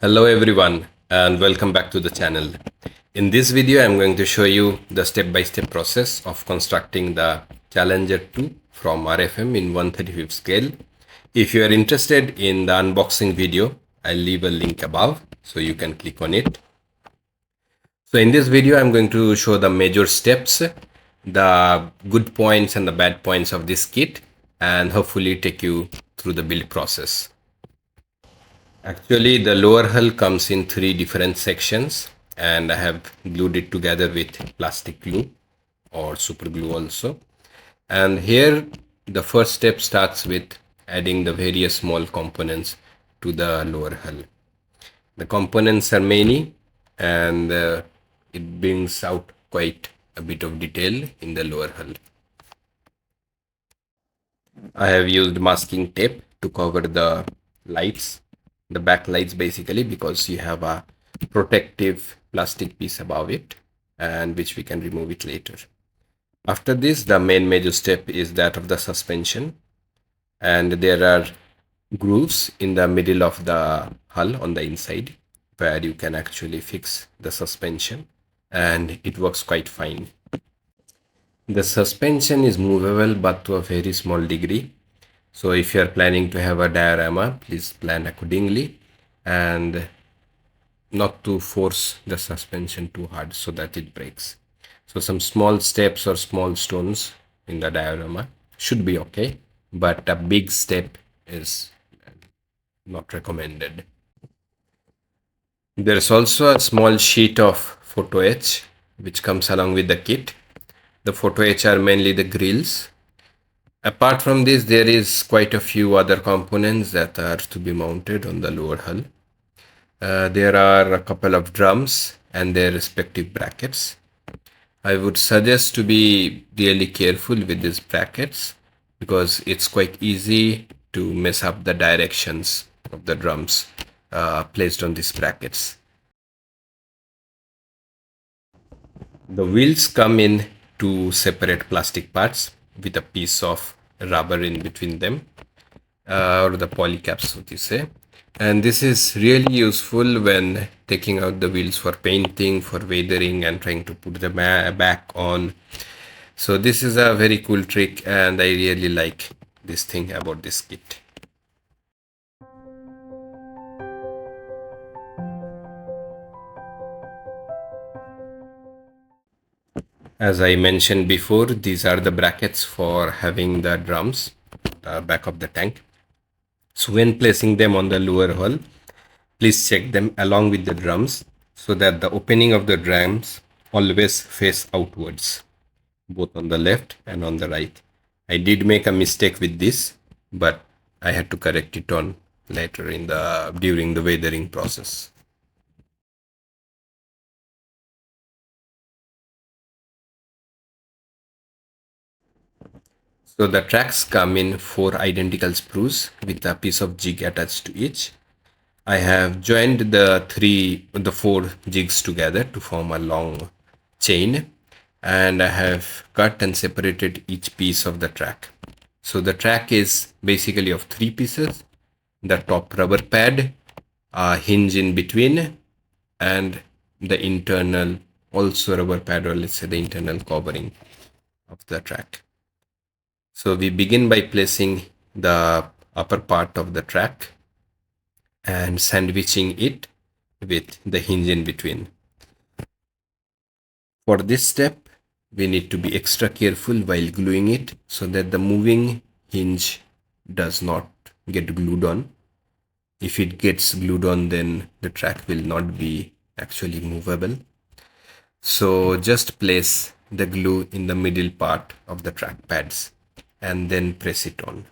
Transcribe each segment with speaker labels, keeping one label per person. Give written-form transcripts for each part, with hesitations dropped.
Speaker 1: Hello everyone and welcome back to the channel. In this video I'm going to show you the step-by-step process of constructing the Challenger 2 from RFM in 1/35 scale. If you are interested in the unboxing video, I'll leave a link above so you can click on it. So in this video I'm going to show the major steps, the good points and the bad points of this kit, and hopefully take you through the build process. Actually, the lower hull comes in three different sections, and I have glued it together with plastic glue or super glue also. And here the first step starts with adding the various small components to the lower hull. The components are many, and it brings out quite a bit of detail in the lower hull. I have used masking tape to cover the lights, the back lights basically, because you have a protective plastic piece above it, and which we can remove it later. After this, the main major step is that of the suspension, and there are grooves in the middle of the hull on the inside where you can actually fix the suspension, and it works quite fine. The suspension is movable but to a very small degree. So if you are planning to have a diorama, please plan accordingly and not to force the suspension too hard so that it breaks. So some small steps or small stones in the diorama should be okay, but a big step is not recommended. There's also a small sheet of photo etch which comes along with the kit. The photo etch are mainly the grills. Apart from this, there is quite a few other components that are to be mounted on the lower hull. There are a couple of drums and their respective brackets. I would suggest to be really careful with these brackets because it's quite easy to mess up the directions of the drums placed on these brackets. The wheels come in two separate plastic parts with a piece of rubber in between them, or the polycaps, what you say. And this is really useful when taking out the wheels for painting, for weathering, and trying to put them back on. So this is a very cool trick, and I really like this thing about this kit. As I mentioned before, these are the brackets for having the drums back of the tank. So when placing them on the lower hull, please check them along with the drums so that the opening of the drums always face outwards, both on the left and on the right. I did make a mistake with this, but I had to correct it on later during the weathering process. So the tracks come in 4 identical sprues with a piece of jig attached to each. I have joined the 4 jigs together to form a long chain, and I have cut and separated each piece of the track. So the track is basically of 3 pieces: the top rubber pad, a hinge in between, and the internal also rubber pad, or let's say the internal covering of the track. So we begin by placing the upper part of the track and sandwiching it with the hinge in between. For this step, we need to be extra careful while gluing it so that the moving hinge does not get glued on. If it gets glued on, then the track will not be actually movable. So just place the glue in the middle part of the track pads and then press it on.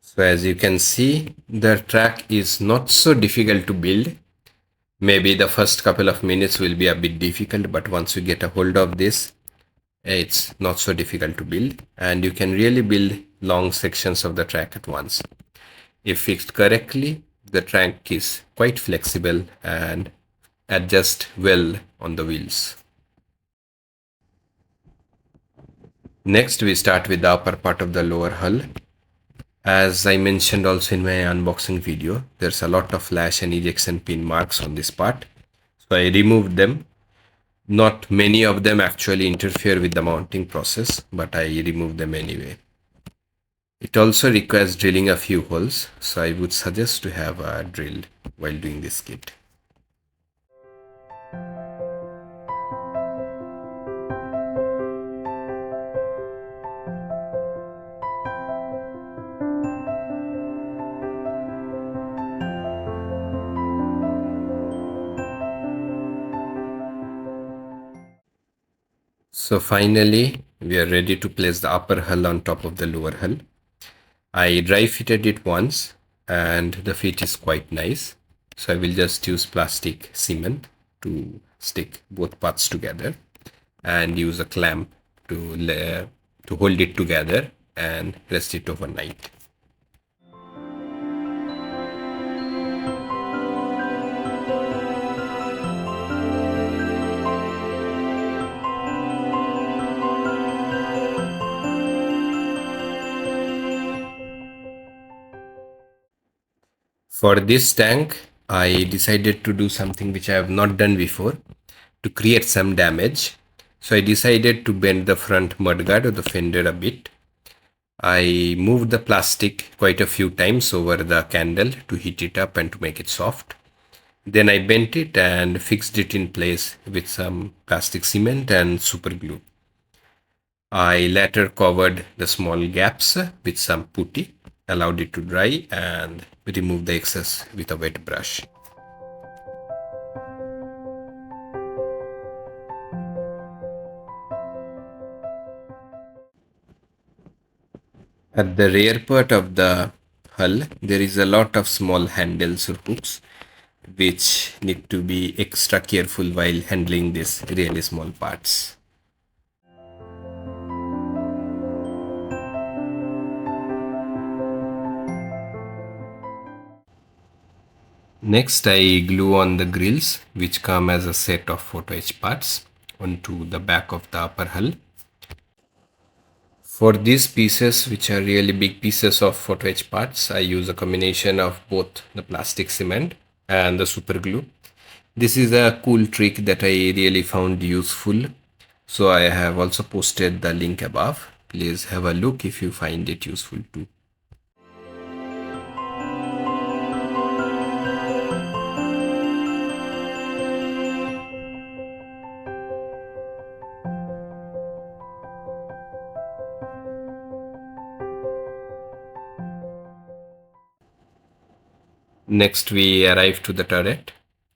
Speaker 1: So as you can see, the track is not so difficult to build. Maybe the first couple of minutes will be a bit difficult, but once you get a hold of this, it's not so difficult to build, and you can really build long sections of the track at once. If fixed correctly, the tank is quite flexible and adjusts well on the wheels. Next, we start with the upper part of the lower hull. As I mentioned also in my unboxing video, there's a lot of flash and ejection pin marks on this part. So I removed them. Not many of them actually interfere with the mounting process, but I removed them anyway. It also requires drilling a few holes, so I would suggest to have a drill while doing this kit. So finally, we are ready to place the upper hull on top of the lower hull. I dry fitted it once and the fit is quite nice. So I will just use plastic cement to stick both parts together and use a clamp to hold it together and rest it overnight. For this tank, I decided to do something which I have not done before to create some damage. So I decided to bend the front mudguard of the fender a bit. I moved the plastic quite a few times over the candle to heat it up and to make it soft. Then I bent it and fixed it in place with some plastic cement and super glue. I later covered the small gaps with some putty, allowed it to dry, and removed the excess with a wet brush. At the rear part of the hull, there is a lot of small handles or hooks which need to be extra careful while handling these really small parts. Next, I glue on the grills, which come as a set of photo etch parts, onto the back of the upper hull. For these pieces, which are really big pieces of photo etch parts, I use a combination of both the plastic cement and the super glue. This is a cool trick that I really found useful. So I have also posted the link above. Please have a look if you find it useful too. Next, we arrive to the turret.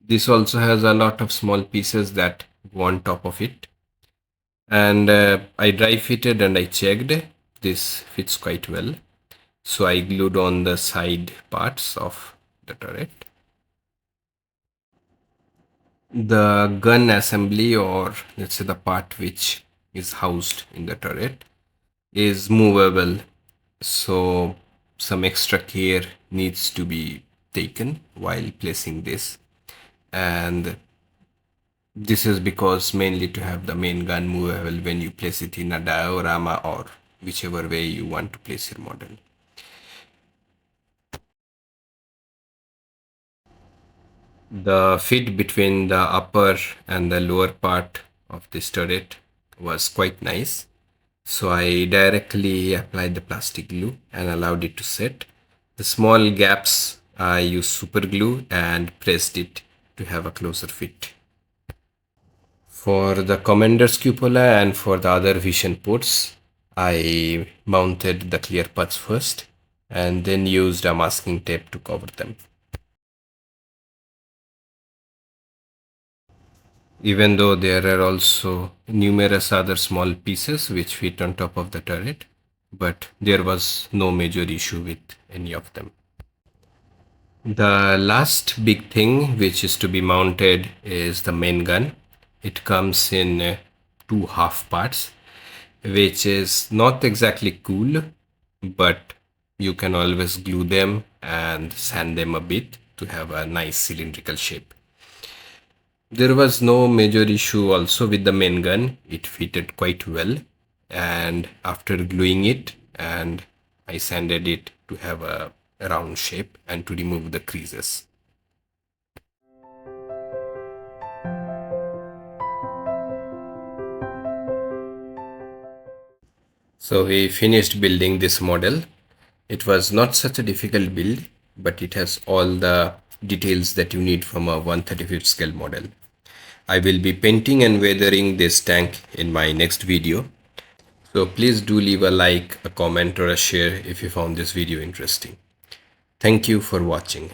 Speaker 1: This also has a lot of small pieces that go on top of it. And I dry fitted and I checked. This fits quite well. So I glued on the side parts of the turret. The gun assembly, or let's say the part which is housed in the turret, is movable. So some extra care needs to be taken while placing this. And this is because mainly to have the main gun movable when you place it in a diorama or whichever way you want to place your model. The fit between the upper and the lower part of this turret was quite nice. So I directly applied the plastic glue and allowed it to set. The small gaps I used super glue and pressed it to have a closer fit. For the commander's cupola and for the other vision ports, I mounted the clear parts first and then used a masking tape to cover them. Even though there are also numerous other small pieces which fit on top of the turret, but there was no major issue with any of them. The last big thing which is to be mounted is the main gun. It comes in two half parts, which is not exactly cool, but you can always glue them and sand them a bit to have a nice cylindrical shape. There was no major issue also with the main gun. It fitted quite well, and after gluing it, and I sanded it to have a round shape and to remove the creases. So we finished building this model. It was not such a difficult build, but it has all the details that you need from a 1/35 scale model. I will be painting and weathering this tank in my next video. So please do leave a like, a comment or a share if you found this video interesting. Thank you for watching.